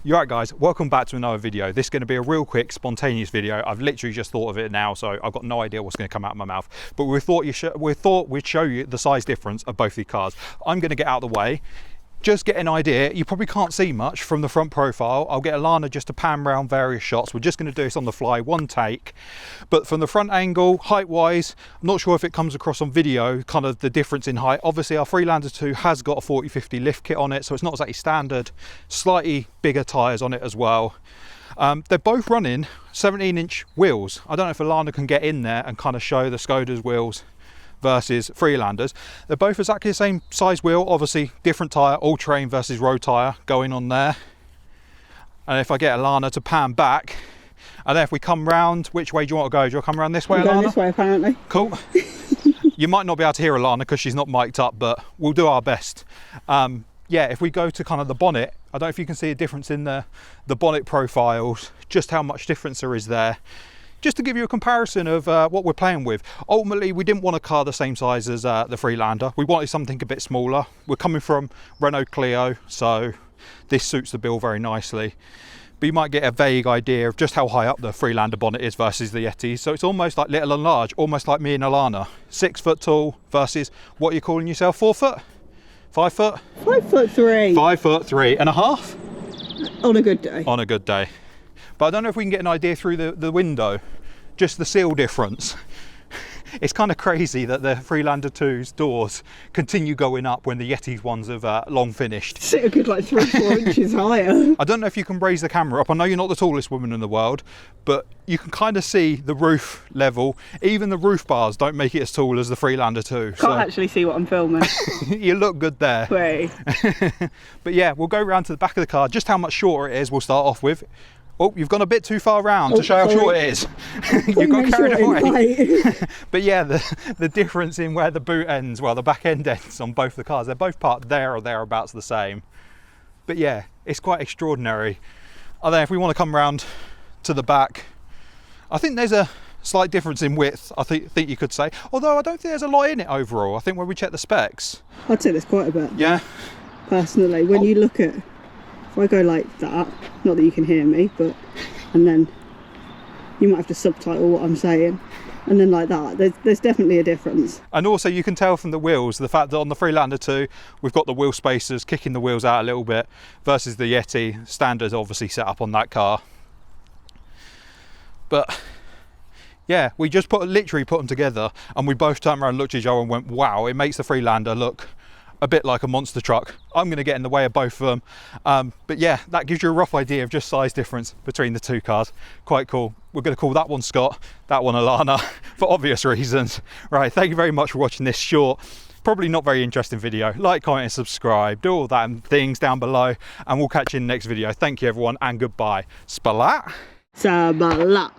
You're right, guys, welcome back to another video. This is going to be a real quick spontaneous video. I've literally just thought of it now, so I've got no idea what's going to come out of my mouth, but we thought we'd show you the size difference of both these cars. I'm going to get out of the way, just get an idea. You probably can't see much from the front profile. I'll get Alana just to pan around various shots. We're just going to do this on the fly, one take. But from the front angle, height wise, I'm not sure if it comes across on video, kind of the difference in height. Obviously our Freelander 2 has got a 40/50 lift kit on it, so it's not exactly standard. Slightly bigger tyres on it as well. They're both running 17-inch wheels. I don't know if Alana can get in there and kind of show the Skoda's wheels versus Freelanders. They're both exactly the same size wheel, obviously different tyre, all-terrain versus road tyre going on there. And if I get Alana to pan back, and then if we come round, which way do you want to go? Do you want to come around this way, I'm Alana? going this way, apparently. Cool. You might not be able to hear Alana because she's not mic'd up, but we'll do our best. Yeah, if we go to kind of the bonnet, I don't know if you can see a difference in the bonnet profiles, just how much difference there is there. Just to give you a comparison of what we're playing with. Ultimately, we didn't want a car the same size as the Freelander. We wanted something a bit smaller. We're coming from Renault Clio, so this suits the bill very nicely. But you might get a vague idea of just how high up the Freelander bonnet is versus the Yeti. So it's almost like little and large, almost like me and Alana. 6 foot tall versus, what are you calling yourself, 4 foot? 5 foot? 5'3". 5'3.5". On a good day. On a good day. But I don't know if we can get an idea through the window, just the seal difference. It's kind of crazy that the Freelander 2's doors continue going up when the Yeti's ones have long finished. Sit a good like 3-4 inches higher. I don't know if you can raise the camera up. I know you're not the tallest woman in the world, but you can kind of see the roof level. Even the roof bars don't make it as tall as the Freelander 2. Can't actually see what I'm filming. You look good there. Wait. But yeah, we'll go around to the back of the car. Just how much shorter it is, we'll start off with. Oh, you've gone a bit too far around to show how short it is. You got carried away. But yeah, the difference in where the boot ends, well, the back end ends on both the cars, they're both parked there or thereabouts the same. But yeah, it's quite extraordinary. I don't know if we want to come round to the back. I think there's a slight difference in width, I think you could say. Although I don't think there's a lot in it overall. I think when we check the specs. I'd say there's quite a bit. Yeah. Personally, when you look at, if I go like that, not that you can hear me, but, and then you might have to subtitle what I'm saying, and then like that, there's definitely a difference. And also you can tell from the wheels, the fact that on the Freelander 2, we've got the wheel spacers kicking the wheels out a little bit, versus the Yeti, standard obviously set up on that car. But yeah, we just literally put them together, and we both turned around and looked at each other and went, wow, it makes the Freelander look a bit like a monster truck. I'm going to get in the way of both of them. But yeah, that gives you a rough idea of just size difference between the two cars. Quite cool. We're going to call that one Scott, that one Alana, for obvious reasons. Right, thank you very much for watching this short, probably not very interesting video. Like, comment and subscribe, do all that and things down below, and we'll catch you in the next video. Thank you everyone, and goodbye. Splat. Sabala.